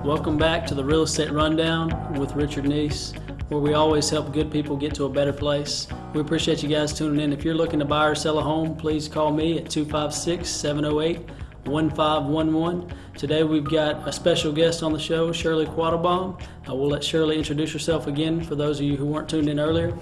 Welcome back to the Real Estate Rundown with Richard Neese, where we always help good people get to a better place. We appreciate you guys tuning in. If you're looking to buy or sell a home, please call me at 256-708-1511. Today we've got a special guest on the show, Shirley Quattlebaum. We'll let Shirley introduce herself again for those of you who weren't tuned in earlier.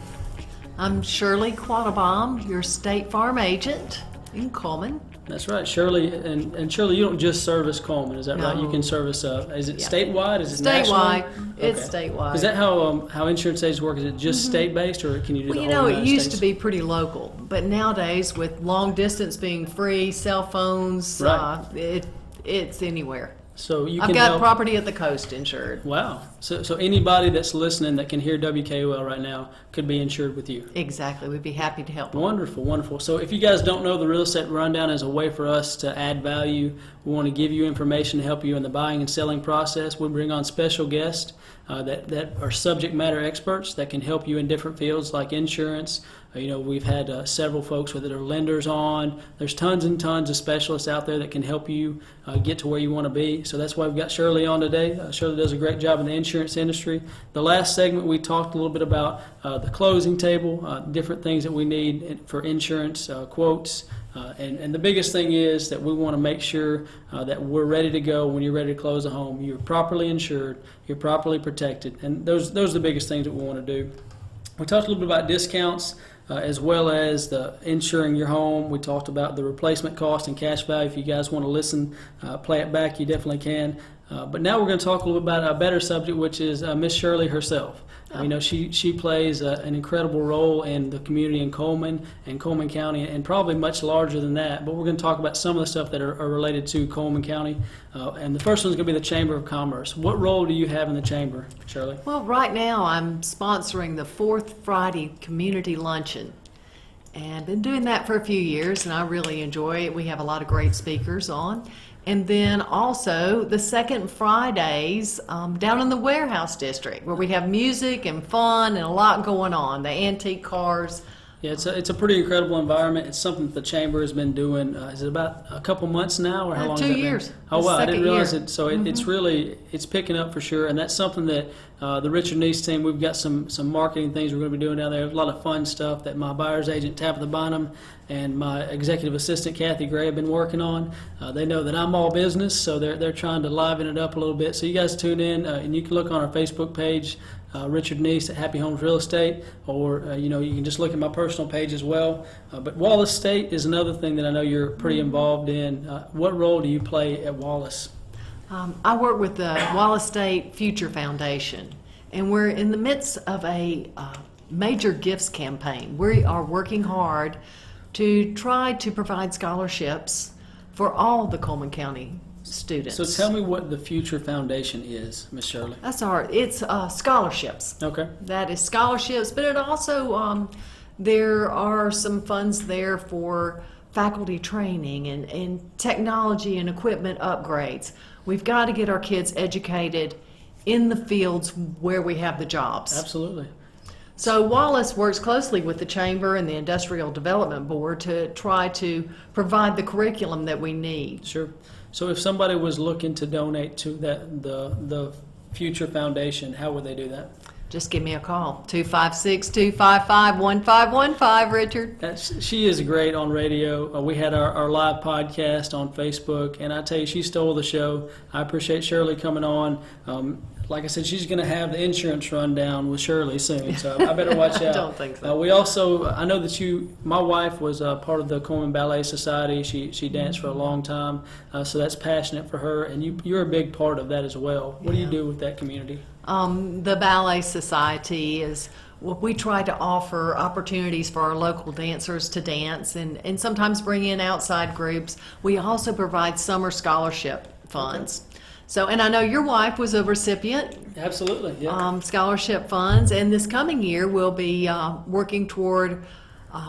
I'm Shirley Quattlebaum, your State Farm agent in Coleman. That's right, Shirley. And Shirley, you don't just service Coleman, is that right? You can service, is it statewide? Is it statewide? National? It's Okay. statewide. Is that how insurance agents work? Is it just state-based, or can you do the whole it United used States? to be pretty local, but nowadays with long distance being free, cell phones, Right. it's anywhere. So you I've can got help. property at the coast insured. Wow. So anybody that's listening that can hear WKOL right now could be insured with you. Exactly. We'd be happy to help. Wonderful, wonderful. So if you guys don't know, the Real Estate Rundown is a way for us to add value. We want to give you information to help you in the buying and selling process. We bring on special guests that are subject matter experts that can help you in different fields like insurance. We've had several folks that are lenders on. There's tons and tons of specialists out there that can help you get to where you want to be. So that's why we've got Shirley on today. Shirley does a great job in the insurance industry. The last segment we talked a little bit about the closing table, different things that we need for insurance quotes. And the biggest thing is that we want to make sure that we're ready to go when you're ready to close a home. You're properly insured, you're properly protected, and those are the biggest things that we want to do. We talked a little bit about discounts as well as the insuring your home. We talked about the replacement cost and cash value. If you guys want to listen, play it back, you definitely can. But now we're going to talk a little bit about a better subject, which is Miss Shirley herself. She plays an incredible role in the community in Coleman and Coleman County, and probably much larger than that. But we're going to talk about some of the stuff that are related to Coleman County. And the first one's going to be the Chamber of Commerce. What role do you have in the Chamber, Shirley? Well, right now I'm sponsoring the Fourth Friday Community Luncheon. And been doing that for a few years, and I really enjoy it. We have a lot of great speakers on. And then also the second Fridays down in the Warehouse District, where we have music and fun and a lot going on, the antique cars. Yeah, it's a pretty incredible environment. It's something that the Chamber has been doing. Is it about a couple months now, or how long? 2 years. Oh wow, I didn't realize year. it. So it's picking up for sure, and that's something that the Richard Neese team. We've got some marketing things we're going to be doing down there. There's a lot of fun stuff that my buyer's agent Tabitha Bynum and my executive assistant Kathy Gray have been working on. They know that I'm all business, so they're trying to liven it up a little bit. So you guys tune in, and you can look on our Facebook page. Richard Neese at Happy Homes Real Estate, or you can just look at my personal page as well. But Wallace State is another thing that I know you're pretty involved in. What role do you play at Wallace? I work with the Wallace State Future Foundation, and we're in the midst of a major gifts campaign. We are working hard to try to provide scholarships for all the Coleman County students. So tell me what the Future Foundation is, Miss Shirley. It's scholarships. Okay. That is scholarships, but it also, there are some funds there for faculty training and technology and equipment upgrades. We've got to get our kids educated in the fields where we have the jobs. Absolutely. So Wallace works closely with the Chamber and the Industrial Development Board to try to provide the curriculum that we need. Sure. So if somebody was looking to donate to the Future Foundation, how would they do that? Just give me a call, 256-255-1515, Richard. She is great on radio. We had our live podcast on Facebook, and I tell you, she stole the show. I appreciate Shirley coming on. Like I said, she's going to have the insurance rundown with Shirley soon, so I better watch out. I don't think so. We also, I know that my wife was part of the Coleman Ballet Society. She danced for a long time, so that's passionate for her, and you're a big part of that as well. What do you do with that community? The Ballet Society is, we try to offer opportunities for our local dancers to dance and sometimes bring in outside groups. We also provide summer scholarship funds. Okay. So, and I know your wife was a recipient. Absolutely, yeah. Scholarship funds, and this coming year we'll be working toward,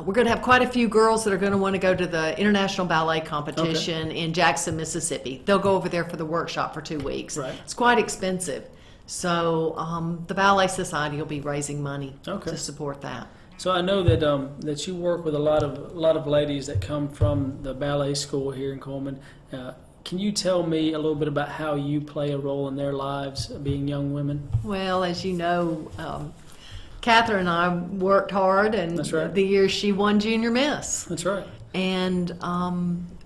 we're going to have quite a few girls that are going to want to go to the International Ballet Competition in Jackson, Mississippi. They'll go over there for the workshop for 2 weeks. Right. It's quite expensive. So the Ballet Society will be raising money to support that. So I know that you work with a lot of ladies that come from the ballet school here in Coleman. Can you tell me a little bit about how you play a role in their lives, being young women? Well, as you know, Catherine and I worked hard, and That's right. the year she won Junior Miss. That's right. And,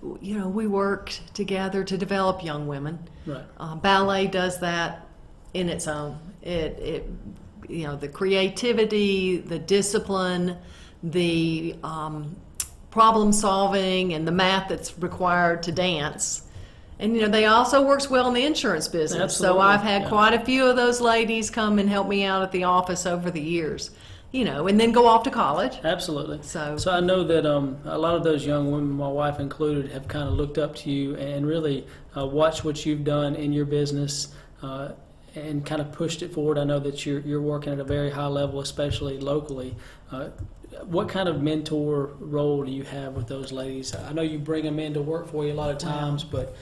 we worked together to develop young women. Right. Ballet does that in its own. The creativity, the discipline, the problem solving, and the math that's required to dance. And they also works well in the insurance business. Absolutely, So I've had yeah. quite a few of those ladies come and help me out at the office over the years. And then go off to college. Absolutely. So I know that a lot of those young women, my wife included, have kind of looked up to you and really watched what you've done in your business and kind of pushed it forward. I know that you're working at a very high level, especially locally. What kind of mentor role do you have with those ladies? I know you bring them in to work for you a lot of times, but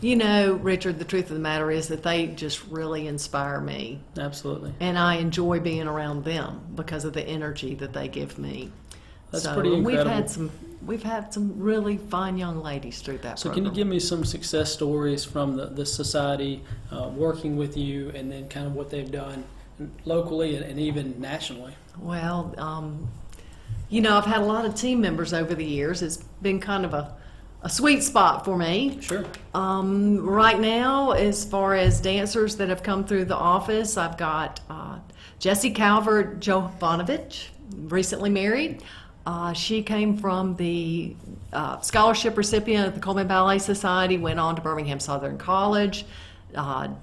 Richard, the truth of the matter is that they just really inspire me. absolutely. And I enjoy being around them because of the energy that they give me. That's pretty and incredible. We've had some really fine young ladies through that So program. can you give me some success stories from the society working with you, and then kind of what they've done locally and even nationally? Well, I've had a lot of team members over the years. It's been kind of a sweet spot for me. Sure. Right now, as far as dancers that have come through the office, I've got Jessie Calvert Jovanovich, recently married. She came from the scholarship recipient of the Coleman Ballet Society, went on to Birmingham Southern College,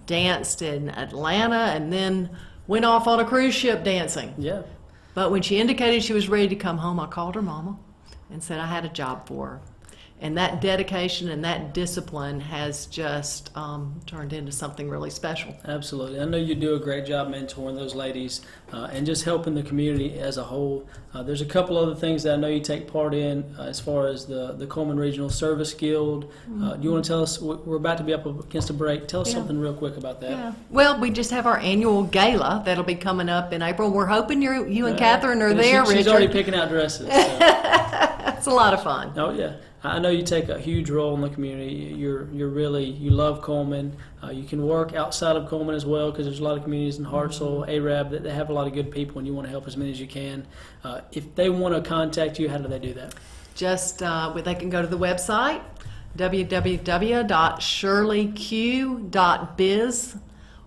danced in Atlanta, and then went off on a cruise ship dancing. Yeah. But when she indicated she was ready to come home, I called her mama and said I had a job for her. And that dedication and that discipline has just turned into something really special. Absolutely. I know you do a great job mentoring those ladies and just helping the community as a whole. There's a couple other things that I know you take part in as far as the Coleman Regional Service Guild. Do you want to tell us, we're about to be up against a break, tell us Yeah. something real quick about that. Yeah. Well, we just have our annual gala that'll be coming up in April. We're hoping you and Catherine are Yeah, there, Richard. She's already picking out dresses. So. It's a lot of fun. Oh yeah, I know you take a huge role in the community. You love Coleman. You can work outside of Coleman as well, because there's a lot of communities in Hartselle, Arab that have a lot of good people, and you want to help as many as you can. If they want to contact you, how do they do that? Just they can go to the website www.shirleyq.biz,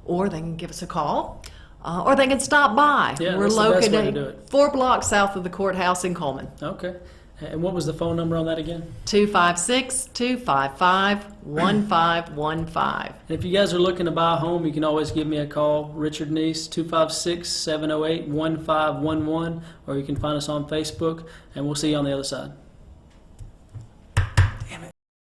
or they can give us a call, or they can stop by. Yeah, We're that's the best way to located do it. 4 blocks south of the courthouse in Coleman. Okay. And what was the phone number on that again? 256-255-1515. And if you guys are looking to buy a home, you can always give me a call, Richard Neese, 256-708-1511, or you can find us on Facebook, and we'll see you on the other side.